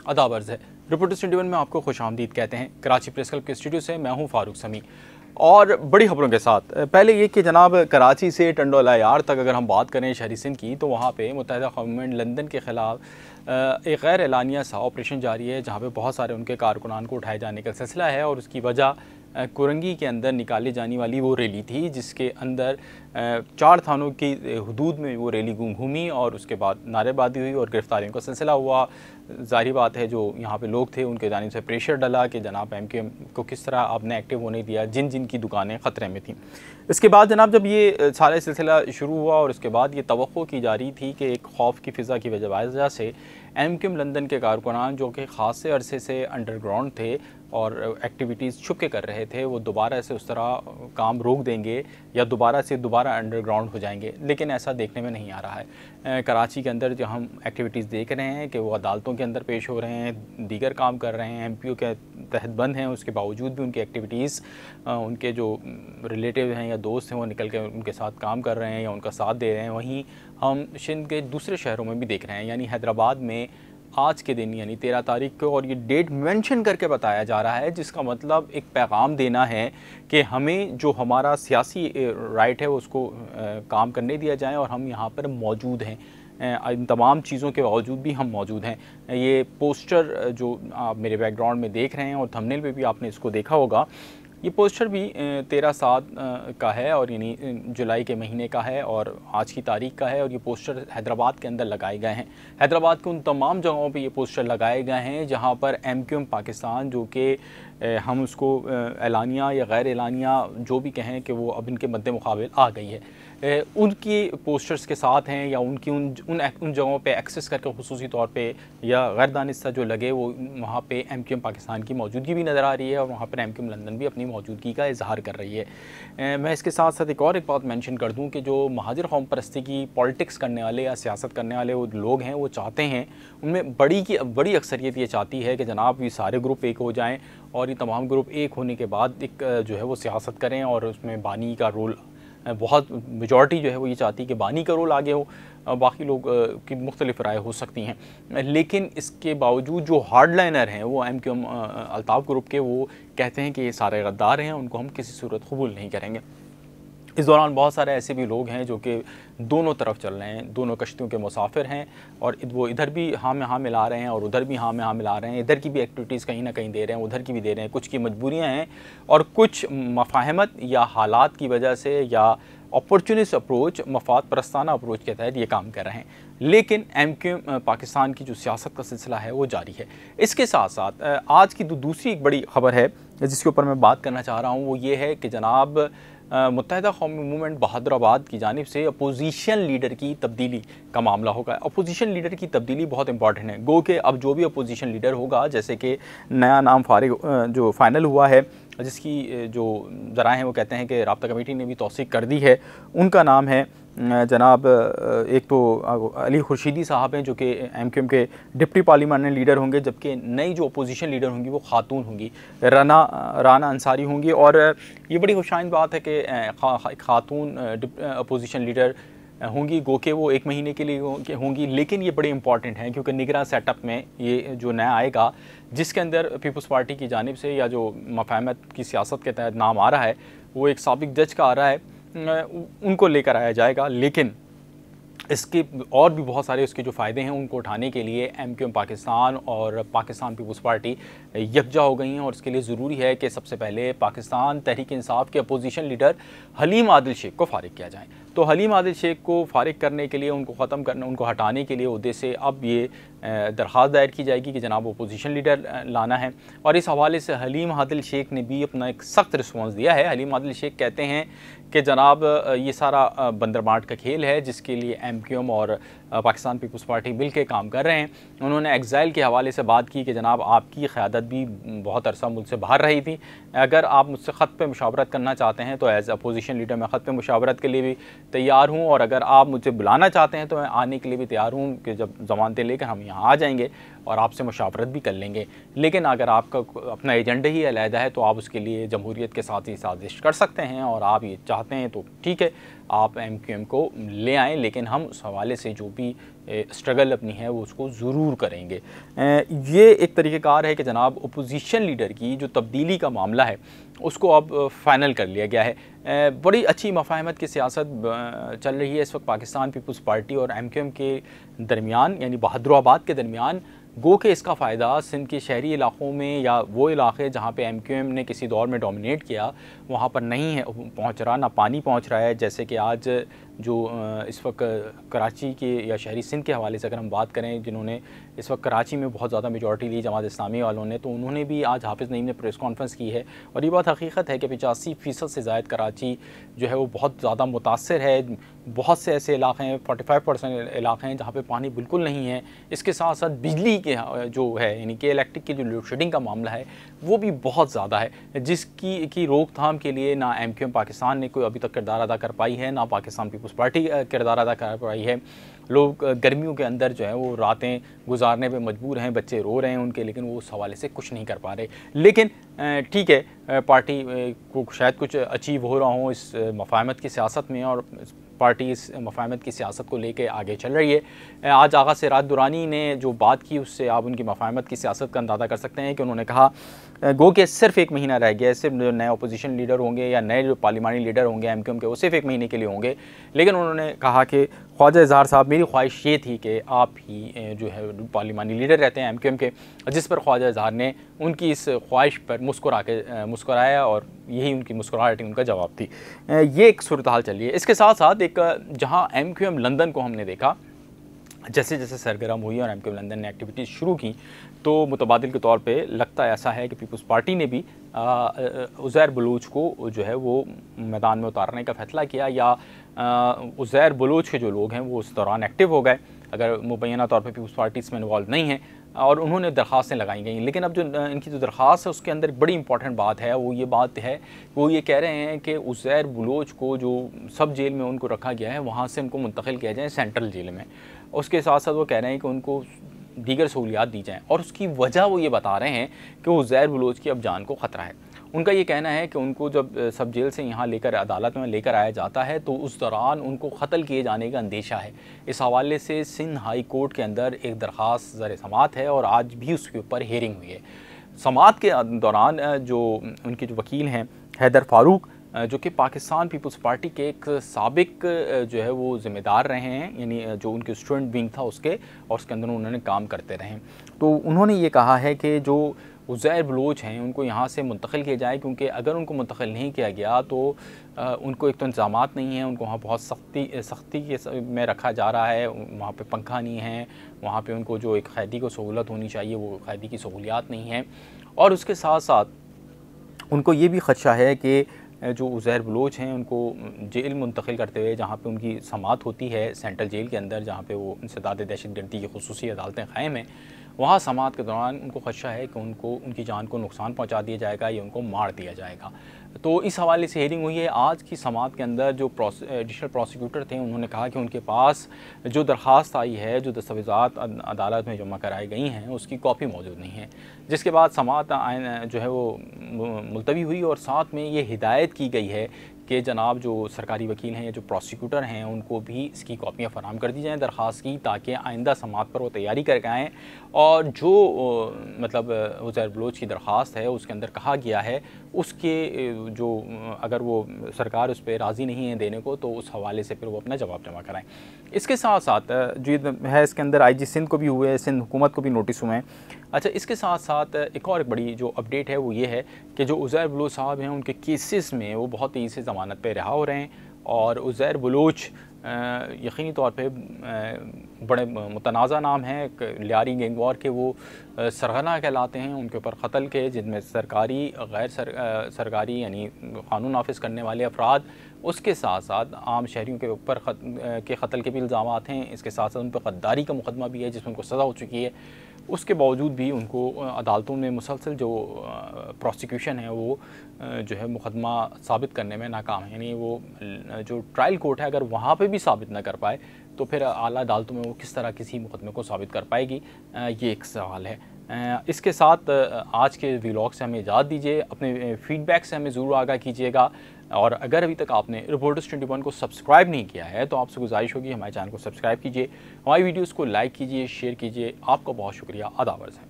आदाब अर्ज़ है। रिपोर्टर्स 21 में आपको खुशामदीद कहते हैं। कराची प्रेस क्लब के स्टूडियो से मैं हूँ फारूक समी और बड़ी खबरों के साथ। पहले ये कि जनाब कराची से टंडोला यार्ड तक अगर हम बात करें शहरी सिंध की, तो वहाँ पे मुत्तहिदा गवर्नमेंट लंदन के ख़िलाफ़ एक गैर एलानिया सा ऑपरेशन जारी है, जहाँ पे बहुत सारे उनके कारकुनान को उठाए जाने का सिलसिला है। और उसकी वजह कुरंगी के अंदर निकाली जाने वाली वो रैली थी, जिसके अंदर 4 थानों की हदूद में वो रैली घूमी और उसके बाद नारेबाजी हुई और गिरफ्तारियों का सिलसिला हुआ। ज़ाहिर बात है, जो यहाँ पे लोग थे उनके जानिब से प्रेशर डला कि जनाब MQM को किस तरह आपने एक्टिव होने दिया, जिन जिन की दुकानें ख़तरे में थीं। इसके बाद जनाब जब ये सारा सिलसिला शुरू हुआ और उसके बाद ये तवक्को की जा रही थी कि एक खौफ की फ़िज़ा की वजह से MQM लंदन के कारकुनान, जो कि ख़ासे अरसे से अंडरग्राउंड थे और एक्टिविटीज़ छुप के कर रहे थे, वो दोबारा से उस तरह काम रोक देंगे या दोबारा अंडरग्राउंड हो जाएंगे। लेकिन ऐसा देखने में नहीं आ रहा है। कराची के अंदर जो हम एक्टिविटीज़ देख रहे हैं कि वो अदालतों के अंदर पेश हो रहे हैं, दीगर काम कर रहे हैं, MPO के तहत बंद हैं, उसके बावजूद भी उनकी एक्टिविटीज़ उनके जो रिलेटिव हैं या दोस्त हैं वो निकल के उनके साथ काम कर रहे हैं या उनका साथ दे रहे हैं। वहीं हम सिंध के दूसरे शहरों में भी देख रहे हैं, यानी हैदराबाद में आज के दिन यानी 13 तारीख को, और ये डेट मेंशन करके बताया जा रहा है, जिसका मतलब एक पैगाम देना है कि हमें जो हमारा सियासी राइट है उसको काम करने दिया जाए और हम यहाँ पर मौजूद हैं। इन तमाम चीज़ों के बावजूद भी हम मौजूद हैं। ये पोस्टर जो आप मेरे बैकग्राउंड में देख रहे हैं और थंबनेल पे भी आपने इसको देखा होगा, ये पोस्टर भी 13/7 का है और यानी जुलाई के महीने का है और आज की तारीख का है। और ये पोस्टर हैदराबाद के अंदर लगाए गए हैं। हैदराबाद के उन तमाम जगहों पे ये पोस्टर लगाए गए हैं जहाँ पर MQM पाकिस्तान, जो कि हम उसको एलानिया या गैर एलानिया जो भी कहें कि वो अब इनके मद्दे मुकाबिल आ गई है, उनकी पोस्टर्स के साथ हैं या उनकी उन जगहों पे एक्सेस करके ख़ुसूसी तौर पे या गैर दानिस्ता जो लगे, वो वहाँ पे MQM पाकिस्तान की मौजूदगी भी नज़र आ रही है और वहाँ पर MQM लंदन भी अपनी मौजूदगी का इजहार कर रही है। मैं इसके साथ साथ एक बात मेंशन कर दूँ कि जो महाजिर कौम परस्ती की पॉलिटिक्स करने वाले या सियासत करने वाले वो लोग हैं, वो चाहते हैं, उनमें बड़ी अक्सरियत ये चाहती है कि जनाब ये सारे ग्रुप एक हो जाएँ और ये तमाम ग्रुप एक होने के बाद एक जो है वो सियासत करें और उसमें बानी का रोल, बहुत मेजॉरिटी जो है वो ये चाहती है कि बानी का रोल आगे हो, बाकी लोग की मुख्तलिफ राय हो सकती हैं। लेकिन इसके बावजूद जो हार्डलाइनर हैं वो MQM अल्ताफ़ ग्रुप के, वो कहते हैं कि ये सारे गद्दार हैं, उनको हम किसी सूरत कबूल नहीं करेंगे। इस दौरान बहुत सारे ऐसे भी लोग हैं जो कि दोनों तरफ चल रहे हैं, दोनों कश्तियों के मुसाफिर हैं और वो इधर भी हाँ में हाँ मिला रहे हैं और उधर भी हाँ में हाँ मिला रहे हैं। इधर की भी एक्टिविटीज़ कहीं ना कहीं दे रहे हैं, उधर की भी दे रहे हैं। कुछ की मजबूरियां हैं और कुछ मफाहमत या हालात की वजह से या अपॉर्चुनिस्ट अप्रोच, मफाद परस्ताना अप्रोच के तहत ये काम कर रहे हैं। लेकिन MQM पाकिस्तान की जो सियासत का सिलसिला है वो जारी है। इसके साथ साथ आज की दूसरी एक बड़ी खबर है जिसके ऊपर मैं बात करना चाह रहा हूँ, वो ये है कि जनाब मुत्तहिदा कौमी मूवमेंट बहादुराबाद की जानिब से अपोजिशन लीडर की तब्दीली का मामला होगा। अपोजिशन लीडर की तब्दीली बहुत इंपॉर्टेंट है। गो कि अब जो भी अपोजिशन लीडर होगा, जैसे कि नया नाम जो फाइनल हुआ है, जिसकी जो ज़रा हैं वो कहते हैं कि राब्ता कमेटी ने भी तौसीक कर दी है, उनका नाम है जनाब, एक तो अली खुर्शीदी साहब हैं जो कि MQM के डिप्टी पार्लियामेंट लीडर होंगे, जबकि नई जो अपोजिशन लीडर होंगी वो खातून होंगी, राना अंसारी होंगी। और ये बड़ी खुशाइन बात है कि खातून अपोजिशन लीडर होंगी, गो के वो 1 महीने के लिए होंगी। लेकिन ये बड़े इंपॉर्टेंट हैं क्योंकि निगरान सेटअप में ये जो नया आएगा, जिसके अंदर पीपल्स पार्टी की जानिब से या जो मफाहमत की सियासत के तहत नाम आ रहा है, वो एक साबिक जज का आ रहा है, उनको लेकर आया जाएगा। लेकिन इसके और भी बहुत सारे उसके जो फ़ायदे हैं उनको उठाने के लिए MQM पाकिस्तान और पाकिस्तान पीपल्स पार्टी यकजा हो गई हैं और इसके लिए ज़रूरी है कि सबसे पहले पाकिस्तान तहरीक इंसाफ के अपोजिशन लीडर हलीम आदिल शेख को फ़ारिग किया जाए। तो हलीम आदिल शेख को फ़ारिग करने के लिए, उनको ख़त्म करने, उनको हटाने के लिए उद्देश्य से अब ये दरख्वास्त दायर की जाएगी कि जनाब अपोजिशन लीडर लाना है। और इस हवाले से हलीम आदिल शेख ने भी अपना एक सख्त रिस्पॉन्स दिया है। हलीम आदिल शेख कहते हैं कि जनाब ये सारा बंदरबाट का खेल है जिसके लिए MQM और पाकिस्तान पीपल्स पार्टी मिल के काम कर रहे हैं। उन्होंने एग्ज़ाइल के हवाले से बात की कि जनाब आपकी क़यादत भी बहुत अरसा मुझसे बाहर रही थी, अगर आप मुझसे ख़त पे मुशावरत करना चाहते हैं तो एज़ अपोजिशन लीडर मैं ख़त पे मुशावरत के लिए भी तैयार हूँ, और अगर आप मुझे बुलाना चाहते हैं तो मैं आने के लिए भी तैयार हूँ कि जब ज़मानतें लेकर हम यहाँ आ जाएंगे। और आपसे मुशावरत भी कर लेंगे। लेकिन अगर आपका अपना एजेंडा ही अलहदा है तो आप उसके लिए जमहूरियत के साथ ही साजिश कर सकते हैं, और आप ये चाहते हैं तो ठीक है, आप MQM को ले आएँ, लेकिन हम उस हवाले से जो भी स्ट्रगल अपनी है वो उसको ज़रूर करेंगे। ये एक तरीक़ेकार है कि जनाब अपोजिशन लीडर की जो तब्दीली का मामला है उसको अब फ़ाइनल कर लिया गया है। बड़ी अच्छी मफ़ाहमत की सियासत चल रही है इस वक्त पाकिस्तान पीपल्स पार्टी और MQM के दरमियान, यानी बहादुराबाद के दरमियान। गो के इसका फ़ायदा सिंध के शहरी इलाक़ों में या वो इलाक़े जहाँ पे MQM ने किसी दौर में डोमिनेट किया वहाँ पर नहीं है पहुँच रहा, ना पानी पहुँच रहा है। जैसे कि आज जो इस वक्त कराची के या शहरी सिंध के हवाले से अगर हम बात करें, जिन्होंने इस वक्त कराची में बहुत ज़्यादा मेजॉरिटी ली जमात इस्लामी वालों ने, तो उन्होंने भी आज हाफिज़ नईम ने प्रेस कॉन्फ्रेंस की है और ये बात हकीकत है कि 85% से ज़ायद कराची जो है वो बहुत ज़्यादा मुतासर है। बहुत से ऐसे इलाक़े हैं, 45% इलाक़े हैं जहाँ पे पानी बिल्कुल नहीं है। इसके साथ साथ बिजली के जो है, यानी कि इलेक्ट्रिक की जो लोड शेडिंग का मामला है वो भी बहुत ज़्यादा है, जिसकी रोकथाम के लिए ना MQM पाकिस्तान ने कोई अभी तक किरदार अदा कर पाई है, ना पाकिस्तान पीपल्स पार्टी किरदार अदा कर पाई है। लोग गर्मियों के अंदर जो है वो रातें गुजारने पे मजबूर हैं, बच्चे रो रहे हैं उनके, लेकिन वो उस हवाले से कुछ नहीं कर पा रहे। लेकिन ठीक है, पार्टी को शायद कुछ अचीव हो रहा हो इस मफ़ाहमत की सियासत में, और पार्टी इस मफ़ाहमत की सियासत को लेके आगे चल रही है। आज आगा सिराज दुरानी ने जो बात की उससे आप उनकी मफ़ाहमत की सियासत का अंदाज़ा कर सकते हैं कि उन्होंने कहा गो के सिर्फ 1 महीना रह गया है, सिर्फ जो नए अपोजिशन लीडर होंगे या नए जो पार्लिमानी लीडर होंगे MQM के, वो सिर्फ 1 महीने के लिए होंगे। लेकिन उन्होंने कहा कि ख्वाजा इज़हार साहब, मेरी ख्वाहिश ये थी कि आप ही जो है पार्लिमानी लीडर रहते हैं MQM के, जिस पर ख्वाजा इज़हार ने उनकी इस ख्वाहिश पर मुस्कुराया और यही उनकी मुस्कुराहट उनका जवाब थी। ये एक सूरत हाल चल रही है। इसके साथ साथ एक जहाँ MQM लंदन को हमने देखा जैसे जैसे सरगर्म हुई और MQM लंदन ने एक्टिविटीज़ शुरू की, तो मुतबादिल के तौर पे लगता ऐसा है कि पीपल्स पार्टी ने भी उज़ैर बलूच को जो है वो मैदान में उतारने का फैसला किया, या उज़ैर बलूच के जो लोग हैं वो उस दौरान एक्टिव हो गए, अगर मुबैना तौर पे पीपल्स पार्टी इसमें इन्वॉल्व नहीं है, और उन्होंने दरख्वास्तें लगाई गई। लेकिन अब जो इनकी जो दरख्वास्त है उसके अंदर एक बड़ी इंपॉर्टेंट बात है, वो ये बात है, वो ये कह रहे हैं कि उज़ैर बलूच को जो सब जेल में उनको रखा गया है वहाँ से उनको मुंतकिल किया जाए सेंट्रल जेल में। उसके साथ साथ वो कह रहे हैं कि उनको दीगर सहूलियात दी जाएँ, और उसकी वजह वो ये बता रहे हैं कि उज़ैर बलूच की अब जान को ख़तरा है। उनका ये कहना है कि उनको जब सब जेल से यहाँ लेकर अदालत में लेकर आया जाता है तो उस दौरान उनको कत्ल किए जाने का अंदेशा है। इस हवाले से सिंध हाई कोर्ट के अंदर एक दरख्वास्त ज़र समात है और आज भी उसके ऊपर हेयरिंग हुई है। समात के दौरान जो उनके जो वकील हैं हैदर फारूक, जो कि पाकिस्तान पीपल्स पार्टी के एक साबिक जो है वो ज़िम्मेदार रहे हैं, यानी जो उनके स्टूडेंट विंग था उसके, और उसके अंदर उन्होंने काम करते रहे, तो उन्होंने ये कहा है कि जो उज़ैर बलूच हैं उनको यहाँ से मुंतकिल किया जाए, क्योंकि अगर उनको मुंतकिल नहीं किया गया तो उनको एक तो इंतज़ामात नहीं हैं, उनको वहाँ बहुत सख्ती के में रखा जा रहा है, वहाँ पे पंखा नहीं है, वहाँ पे उनको जो एक क़ैदी को सहूलत होनी चाहिए वो क़ैदी की सहूलियात नहीं है, और उसके साथ साथ उनको ये भी ख़दशा है कि जो उज़ैर बलूच हैं उनको जेल मुंतकिल करते हुए जहाँ पे उनकी समात होती है सेंट्रल जेल के अंदर, जहाँ पे वो इंसदाद दहशतगर्दी की खुसूसी अदालतें क़ायम हैं, वहाँ समात के दौरान उनको ख़दशा है कि उनको उनकी जान को नुकसान पहुँचा दिया जाएगा या उनको मार दिया जाएगा। तो इस हवाले से हेयरिंग हुई है। आज की समात के अंदर जो एडिशनल प्रोसिक्यूटर थे उन्होंने कहा कि उनके पास जो दरख्वास्त आई है, जो दस्तावेज़ात अदालत में जमा कराई गई हैं उसकी कॉपी मौजूद नहीं है, जिसके बाद समात जो है वो मुलतवी हुई, और साथ में ये हिदायत की गई है कि जनाब जो सरकारी वकील हैं या जो प्रोसिक्यूटर हैं उनको भी इसकी कॉपियाँ फ़राहम कर दी जाएँ दरख्वास्त की, ताकि आइंदा समात पर वो तैयारी करके आएँ, और जो मतलब उज़ैर बलूच की दरख्वास्त है उसके अंदर कहा गया है उसके जो अगर वो सरकार उस पर राज़ी नहीं है देने को तो उस हवाले से फिर वो अपना जवाब जमा कराएँ। इसके साथ साथ जो है इसके अंदर IG सिंध को भी हुए, सिंध हुकूमत को भी नोटिस हुए हैं। अच्छा, इसके साथ साथ एक और बड़ी जो अपडेट है वो ये है कि जो उज़ैर बलूच साहब हैं उनके केसेस में वो बहुत तेज़ी से ज़मानत पे रिहा हो रहे हैं, और उज़ैर बलूच यकीनी तौर पे बड़े मुतनाज़ा नाम है, लियारी गैंग वॉर के वो सरगना कहलाते हैं, उनके ऊपर क़त्ल के जिनमें सरकारी गैर सरकारी यानी क़ानून नाफिज करने वाले अफराद, उसके साथ साथ आम शहरियों के ऊपर के क़त्ल के भी इल्ज़ामात हैं। इसके साथ साथ उन पर गद्दारी का मुकदमा भी है जिसमें उनको सज़ा हो चुकी है। उसके बावजूद भी उनको अदालतों में मुसलसल जो प्रोसिक्यूशन है वो जो है मुकदमा साबित करने में नाकाम है, यानी वो जो ट्रायल कोर्ट है अगर वहाँ पे भी साबित ना कर पाए तो फिर आला अदालतों में वो किस तरह किसी मुकदमे को साबित कर पाएगी, ये एक सवाल है। इसके साथ आज के व्लॉग से हमें इजाज़त दीजिए। अपने फीडबैक से हमें ज़रूर आगाह कीजिएगा, और अगर अभी तक आपने रिपोर्टर्स 21 को सब्सक्राइब नहीं किया है तो आपसे गुजारिश होगी हमारे चैनल को सब्सक्राइब कीजिए, हमारी वीडियोस को लाइक कीजिए, शेयर कीजिए। आपका बहुत शुक्रिया, आदाब अर्ज़ है।